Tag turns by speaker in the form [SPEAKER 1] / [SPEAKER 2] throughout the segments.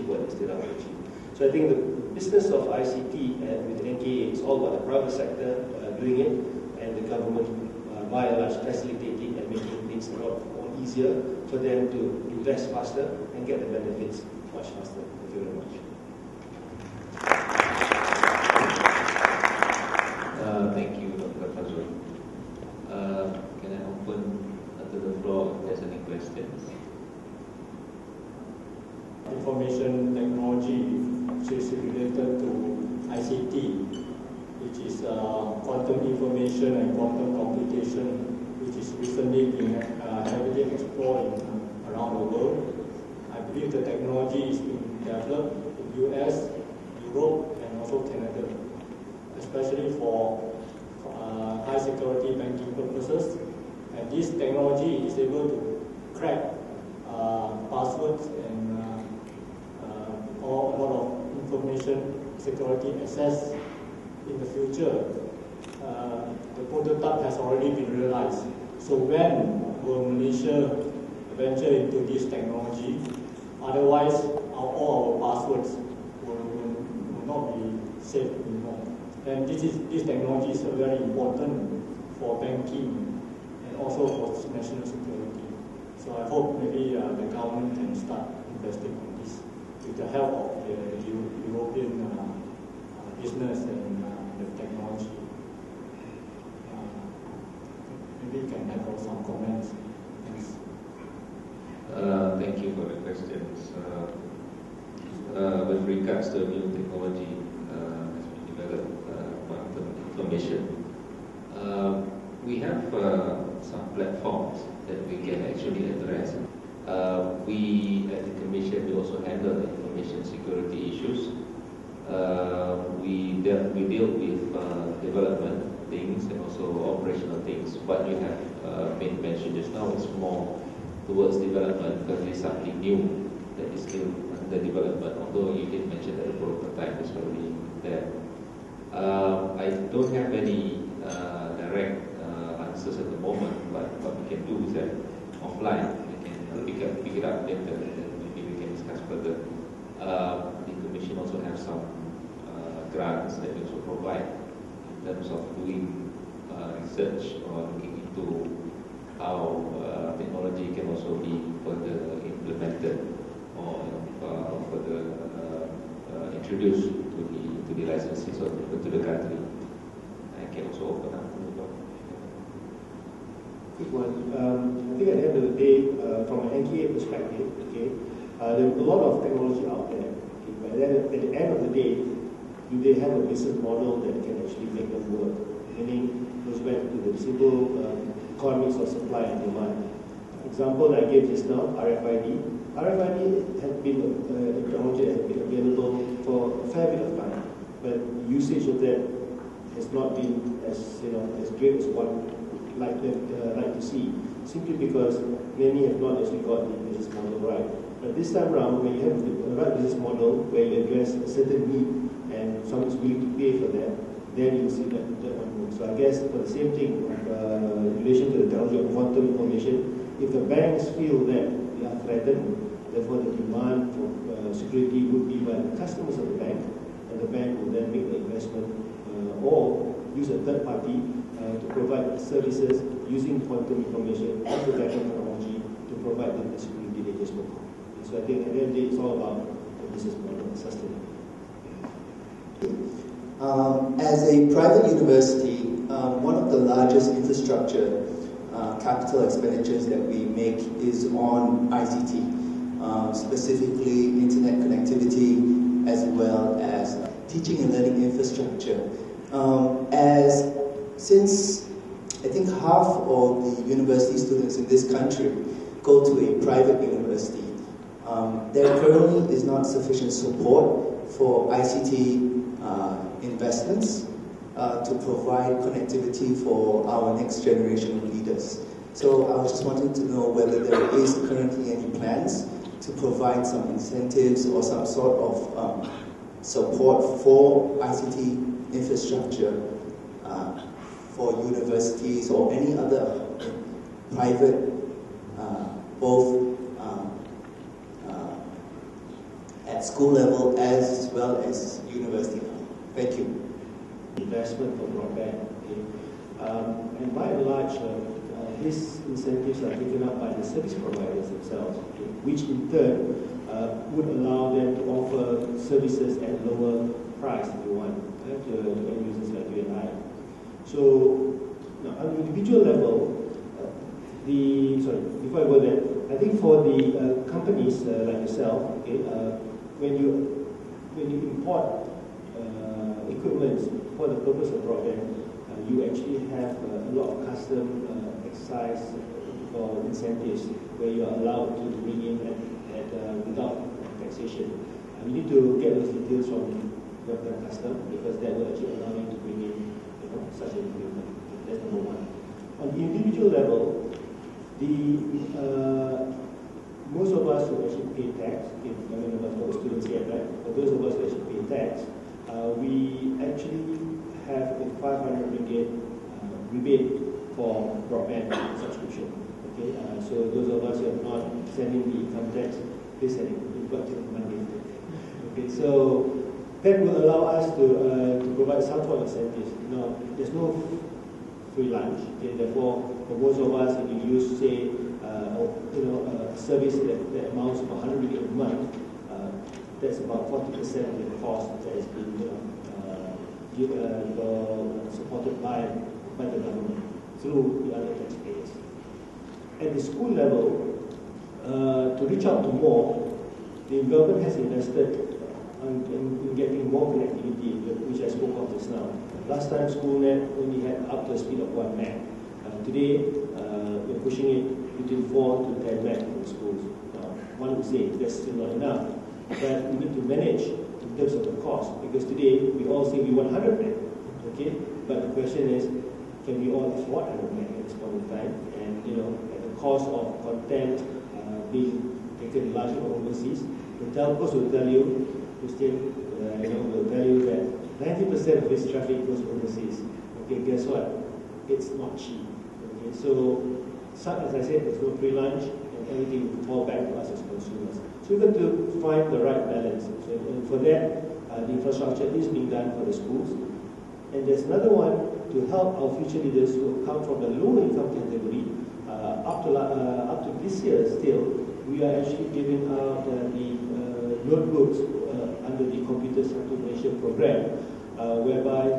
[SPEAKER 1] what they still have to achieve. So I think the business of ICT with NKEA is all about the private sector doing it, and the government by and large facilitating and making things a lot more easier for them to invest faster and get the benefits much faster. Thank you very much.
[SPEAKER 2] Thank you, Dr. Fazul. Can I open to the floor if there's any questions?
[SPEAKER 3] Information technology, which is related to ICT, which is quantum information and quantum computation, which is recently being heavily explored around the world. I believe the technology is being developed in US, Europe, and also Canada, especially for high security banking purposes. And this technology is able to crack passwords and a lot of information security access in the future. The prototype has already been realized. So when will Malaysia venture into this technology? Otherwise, all our passwords will not be safe anymore. And this technology is very important for banking and also for national security. So I hope maybe the government can start investing on this with the help of the European business and the technology. Maybe you can have some comments. Thanks.
[SPEAKER 2] Thank you for the questions. With regards to new technology has been developed, quantum information, we have some platforms that we can actually address. We at the Commission, we also handle the information security issues. We deal with development things and also operational things. What you have been mentioned just now is more towards development because it's something new that is still under development, although you did mention that the prototype is already there. I don't have any direct answers at the moment, but what we can do is that offline we can pick it up later and maybe we can discuss further. The Commission also have some grants that we also provide in terms of doing research or looking into how technology can also be further implemented or further introduced to the licenses or to the country. I can also open up to the door.
[SPEAKER 1] Quick one. I think at the end of the day, from an NKEA perspective, okay, there are a lot of technology out there. Okay, but then at the end of the day, do they have a business model that can actually make them work? Meaning, goes back to the simple economics of supply and demand. Example that I gave just now, RFID. RFID has been a technology that has been available for a fair bit of time, but usage of that has not been as great as one like to see. Simply because many have not actually got the business model right. But this time around, when you have the right business model where you address a certain need and someone is willing to pay for that, then you'll see that one move. So I guess for the same thing in relation to the technology of quantum information, if the banks feel that they are threatened, therefore the demand for security would be by the customers of the bank, and the bank will then make the investment or use a third party to provide services using quantum information and the technology to provide them the security they just spoke. So I think at the end of the day, it's all about the business model and sustainability.
[SPEAKER 4] As a private university, one of the largest infrastructure capital expenditures that we make is on ICT, specifically internet connectivity as well as teaching and learning infrastructure. Since I think half of the university students in this country go to a private university, there currently is not sufficient support for ICT investments to provide connectivity for our next generation of leaders. So I was just wanting to know whether there is currently any plans to provide some incentives or some sort of support for ICT infrastructure for universities or any other private, both at school level as well as university level. Thank you.
[SPEAKER 1] Investment for broadband. Okay? And by and large, these incentives are taken up by the service providers themselves, okay? Which in turn would allow them to offer services at lower price, if you want, to end users like you and I. So, now, on the individual level, before I go there, I think for the companies like yourself, okay, when you import equipment for the purpose of broadband, you actually have a lot of custom exercise or incentives where you are allowed to bring in without taxation. You need to get those details from your custom because that will actually allow you to bring in such an equipment. That's number one. On the individual level, most of us who actually pay tax, I mean about the students here, right? For those of us who actually pay tax, we actually have a 500 ringgit rebate for broadband subscription. Okay, so those of us who are not sending the income tax, please send it. We've got till Monday. Okay, so that will allow us to provide some sort of incentives. Now, there's no free lunch. Okay, therefore, for most of us, if you use, say, a service that amounts to 100 ringgit a month, that's about 40% of the cost that is being supported by the government through the other taxpayers. At the school level, to reach out to more, the government has invested in getting more connectivity, which I spoke of just now. Last time, SchoolNet only had up to a speed of 1 meg. Today, we're pushing it between 4 to 10 meg in the schools. One would say that's still not enough, but we need to manage in terms of the cost, because today we all say we want 100 meg, okay? But the question is, can we all afford 100 meg at this point in time? And at the cost of content being taken largely from overseas, the telcos will tell you, will tell you that 90% of this traffic goes overseas. Okay, guess what? It's not cheap. Okay, so as I said, there's no free lunch, and everything will fall back to us as consumers. So we've got to find the right balance. So, and for that, the infrastructure is being done for the schools. And there's another one to help our future leaders who come from the low income category. Up to this year still, we are actually giving out the notebooks under the Computers to Malaysia program, whereby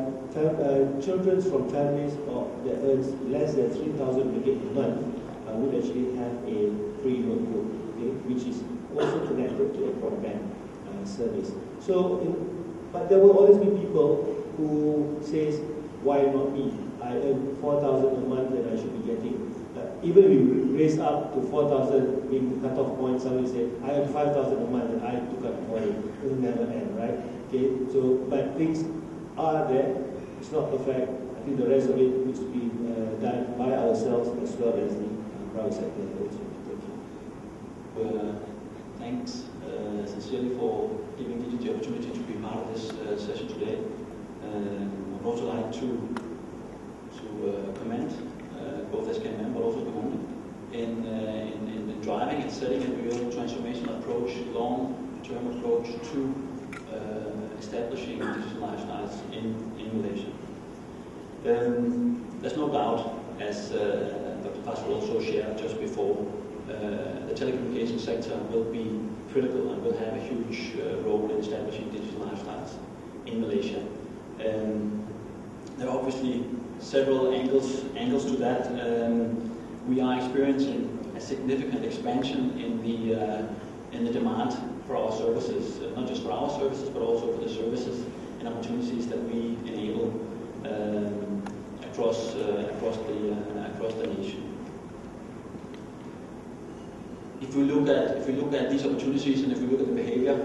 [SPEAKER 1] children from families that earns less than 3,000 ringgit a month would actually have a free notebook, okay, which is also connected to a broadband service. So, but there will always be people who says, why not me? I earn 4,000 a month and I should be getting. Even if we raise up to 4,000 being the cut-off point, somebody said, I earn 5,000 a month and I took out money. It will never end, right? Okay, so, but things are there. It's not perfect. I think the rest of it needs to be done by ourselves as well as the private sector.
[SPEAKER 5] Thanks sincerely for giving DIGI the opportunity to be part of this session today. I would also like to commend both SKMM but also Puan in driving and setting a real transformational approach, long-term approach to establishing digital lifestyles in Malaysia. There's no doubt, as Dr. Fadhullah also shared just before, the telecommunications sector will be critical and will have a huge role in establishing digital lifestyles in Malaysia. There are obviously several angles to that. We are experiencing a significant expansion in the demand for our services, not just for our services, but also for the services and opportunities that we enable across the nation. If we look at these opportunities and if we look at the behavior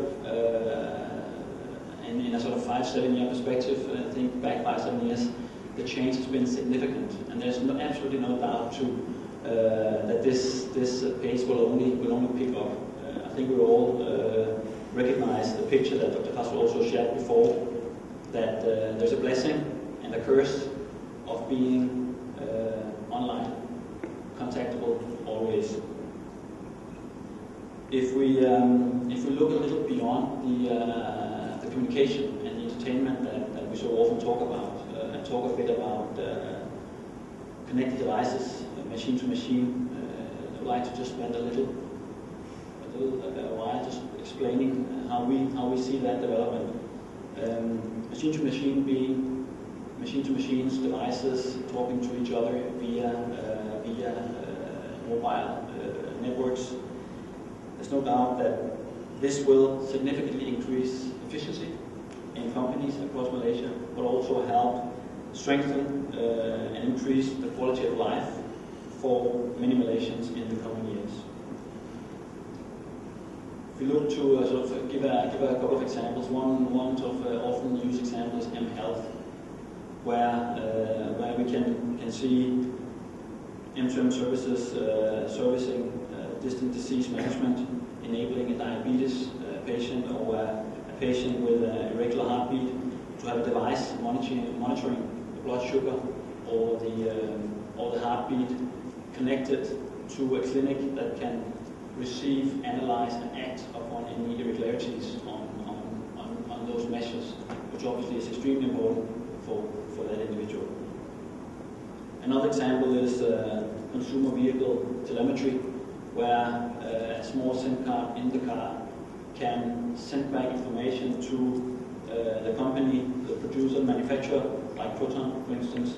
[SPEAKER 5] in a sort of 5-7 year perspective, I think back 5-7 years, the change has been significant, and there's absolutely no doubt that this pace will only pick up. I think we all recognize the picture that Dr. Fadhullah also shared before, that there's a blessing and a curse of being online, contactable always. If we look a little beyond the communication and the entertainment that we so often talk about, and talk a bit about connected devices, machine to machine, I'd like to just spend a little while just explaining how we see that development. Machine to machine being machine to machines, devices talking to each other via mobile networks. There's no doubt that this will significantly increase efficiency in companies across Malaysia, but also help strengthen and increase the quality of life for many Malaysians in the coming years. If we look to sort of give a couple of examples, one sort of often used example is mHealth, where we can see MCMC services servicing distant disease management, enabling a diabetes patient or a patient with an irregular heartbeat to have a device monitoring the blood sugar or the heartbeat connected to a clinic that can receive, analyze, and act upon any irregularities on those measures, which obviously is extremely important for that individual. Another example is consumer vehicle telemetry, where a small SIM card in the car can send back information to the company, the producer, manufacturer, like Proton, for instance,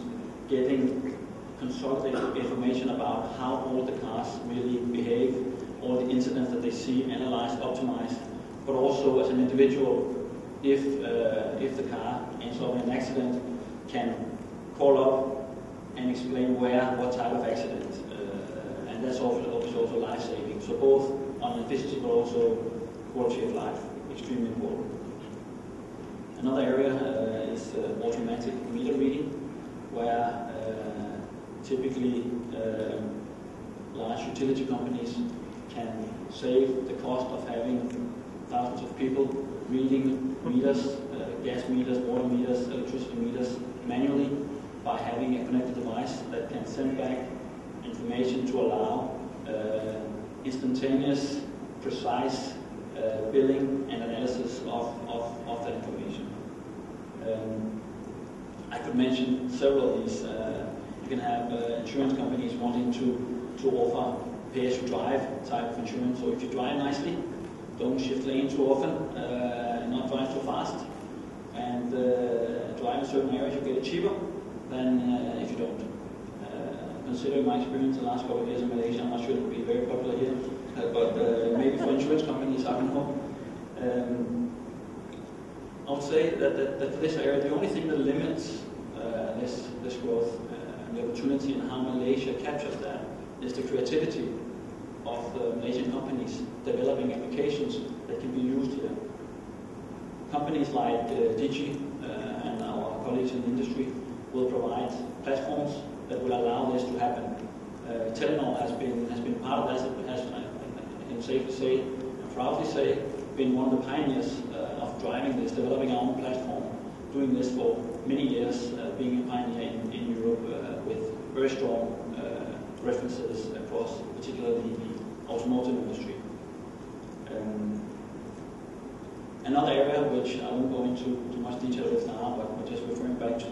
[SPEAKER 5] getting consolidated information about how all the cars really behave, all the incidents that they see, analyzed, optimized, but also as an individual, if the car ends up in an accident, can call up and explain what type of accident, and that's obviously also life-saving. So both on efficiency but also quality of life, extremely important. Another area is automatic meter reading, where typically large utility companies can save the cost of having thousands of people reading meters, gas meters, water meters, electricity meters manually, by having a connected device that can send back information to allow instantaneous, precise billing and analysis of that information. I could mention several of these. You can have insurance companies wanting to offer pay-as-you-drive type of insurance. So if you drive nicely, don't shift lane too often, not drive too fast, and drive in certain areas, you get it cheaper than if you don't. Considering my experience the last couple of years in Malaysia, I'm not sure it will be very popular here, but maybe for insurance companies, I don't know. I would say that for this area, the only thing that limits this growth and the opportunity and how Malaysia captures that is the creativity of the Malaysian companies developing applications that can be used here. Companies like DIGI and our colleagues in the industry will provide platforms that will allow this to happen. Telenor has been part of that, has, I can safely say, and proudly say, been one of the pioneers of driving this, developing our own platform, doing this for many years, being a pioneer in Europe with very strong references across, particularly the automotive industry. Another area which I won't go into too much detail with now, but just referring back to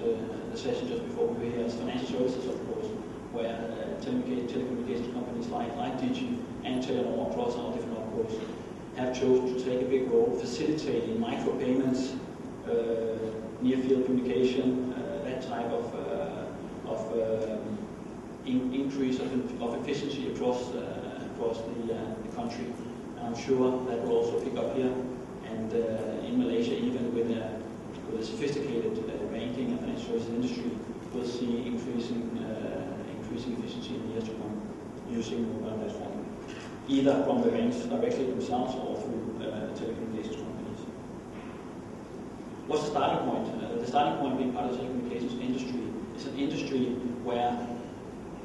[SPEAKER 5] the session just before we were here, is financial services, of course, where telecommunications companies like DIGI and Telenor across our different opcos have chosen to take a big role facilitating micropayments, near-field communication, that type of increase of efficiency across the country. And I'm sure that will also pick up here, and in Malaysia, even with a sophisticated banking and financial services industry, we'll see increasing efficiency in the years to come using mobile platform, either from the banks directly themselves or through telecommunications companies. What's the starting point? The starting point being part of the telecommunications industry is an industry where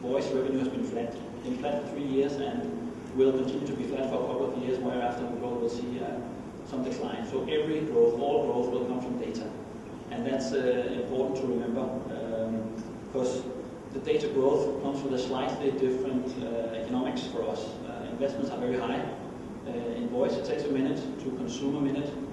[SPEAKER 5] voice revenue has been flat. It's been flat for 3 years and will continue to be flat for a couple of years, whereafter we will see some decline. So every growth, all growth will come from data. And that's important to remember, because the data growth comes with a slightly different economics for us. Investments are very high, in voice, it takes a minute to consume a minute.